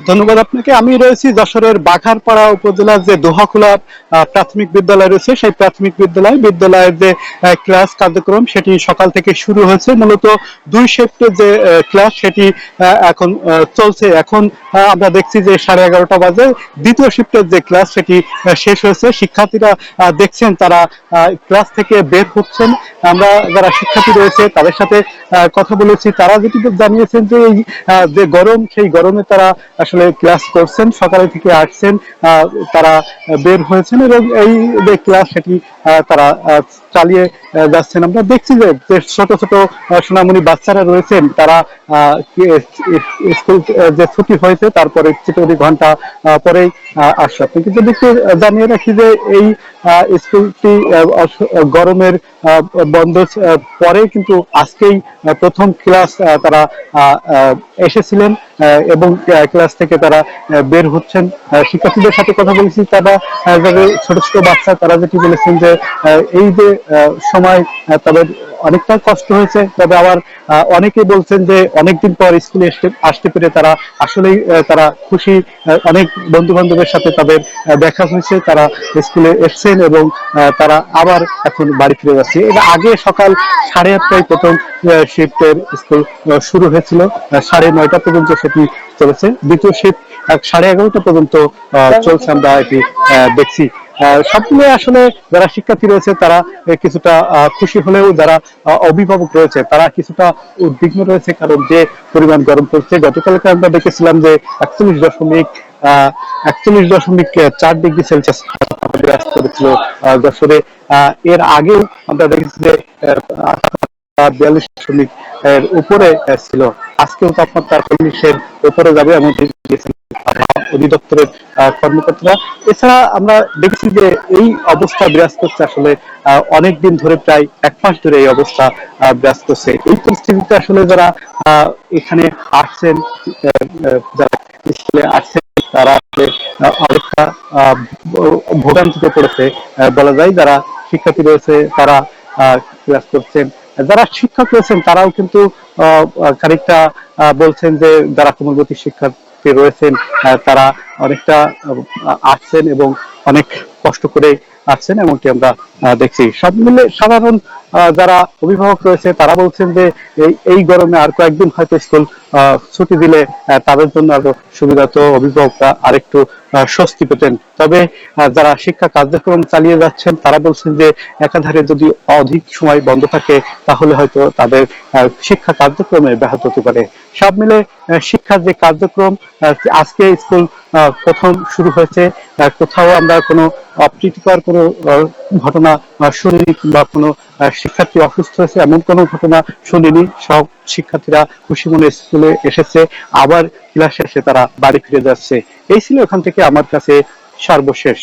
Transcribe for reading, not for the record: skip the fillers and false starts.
ধন্যবাদ আপনাকে। আমি রয়েছি যশোরের বাঘারপাড়া উপজেলার যে দোহাখোলা প্রাথমিক বিদ্যালয় রয়েছে, সেই প্রাথমিক বিদ্যালয়ের যে ক্লাস কার্যক্রম সেটি সকাল থেকে শুরু হয়েছে। মূলত দুই শিফটের যে ক্লাস সেটি এখন চলছে। এখন আমরা দেখছি যে 11:30 বাজে দ্বিতীয় শিফটের যে ক্লাস সেটি শেষ হয়েছে। শিক্ষার্থীরা দেখছেন তারা ক্লাস থেকে বের হচ্ছেন। আমরা যারা শিক্ষার্থী রয়েছে তাদের সাথে কথা বলেছি, তারা যেটি জানিয়েছেন যে এই যে গরম, সেই গরমে তারা আসলে ক্লাস করছেন, সকালে থেকে আসছেন, তারা বের হয়েছেন এবং এই যে ক্লাস সেটি তারা চালিয়ে যাচ্ছেন। আমরা দেখছি যে ছোট ছোট সোনামণি বাচ্চারা রয়েছেন, তারা স্কুল যে ছুটি হয়েছে তারপরে 2 ঘন্টা পরেই আসছে। আপনি কিন্তু দেখতে জানিয়ে রাখি যে এই স্কুলটি গরমের বন্ধ পরে কিন্তু আজকেই প্রথম ক্লাস তারা এসেছিলেন এবং ক্লাস থেকে তারা বের হচ্ছেন। শিক্ষার্থীদের সাথে কথা বলেছি, তারা যাদের ছোট ছোট বাচ্চা তারা যেটি বলেছেন যে এই যে সময় তাদের অনেকটা কষ্ট হয়েছে, তবে আবার অনেকেই বলছেন যে অনেকদিন পর স্কুলে আসতে পেরে তারা আসলেই তারা খুশি। অনেক বন্ধু বান্ধবের সাথে তাদের দেখা হয়েছে, তারা স্কুলে এসছেন এবং তারা আবার এখন বাড়ি ফিরে যাচ্ছে। এর আগে সকাল 8:30টায় প্রথম শিফটের স্কুল শুরু হয়েছিল, 9:30 পর্যন্ত সেটি চলেছে। দ্বিতীয় শিফট 11:30 পর্যন্ত চলছে, আমরা এটি দেখছি। সব মিলিয়ে আসলে যারা শিক্ষার্থী রয়েছে তারা কিছুটা খুশি হলেও যারা অভিভাবক রয়েছে তারা কিছুটা উদ্বিগ্ন রয়েছে, কারণ যে পরিমাণ গরম পড়ছে। গতকালকে আমরা দেখেছিলাম যে 41.4 ডিগ্রি সেলসিয়াস বিরাজ করেছিল যশোরে। এর আগেও আমরা দেখেছি যে 42 এর উপরে ছিল। আজকেও তাপমাত্রা 40-এর উপরে যাবে এমন অধিদপ্তরের কর্মকর্তারা। এছাড়া আমরা দেখছি যে এই অবস্থা বিরাজ করছে আসলে অনেকদিন ধরে, প্রায় 1 মাস ধরে এই অবস্থা বিরাজ করছে। এই পরিস্থিতিতে আসলে যারা এখানে আসছেন, যারা স্কুলে আসছেন, তারা আসলে অনেকটা ভোগান্তিতে পড়েছে বলা যায়। যারা শিক্ষার্থী রয়েছে তারা ক্লাস করছেন, যারা শিক্ষক রয়েছেন তারাও কিন্তু খানিকটা বলছেন যে যারা কোমলমতি শিক্ষার্থী রয়েছেন তারা অনেকটা আসছেন এবং অনেক কষ্ট করে আসছেন, এমনটি আমরা দেখছি। সব মিলে সাধারণ যারা অভিভাবক রয়েছে তারা বলছেন যে এই গরমে আর কয়েকদিন হয়তো স্কুল ছুটি দিলে তাদের জন্য আরো সুবিধা, তো অভিভাবকরা আরেকটু স্বস্তি পেতেন। তবে যারা শিক্ষা কার্যক্রম চালিয়ে যাচ্ছেন তারা বলছেন যে একাধারে যদি অধিক সময় বন্ধ থাকে তাহলে হয়তো তাদের শিক্ষা কার্যক্রমে ব্যাহত হতে পারে। সব মিলে শিক্ষার যে কার্যক্রম, আজকে স্কুল প্রথম শুরু হয়েছে, কোথাও আমরা কোনো অপ্রীতিকর কোনো ঘটনা শুনিনি, কিংবা কোনো শিক্ষার্থী অসুস্থ হয়েছে এমন কোনো ঘটনা শুনিনি। সব শিক্ষার্থীরা খুশি মনে স্কুলে এসেছে, আবার ক্লাস শেষে তারা বাড়ি ফিরে যাচ্ছে। এই ছিল এখান থেকে আমার কাছে সর্বশেষ।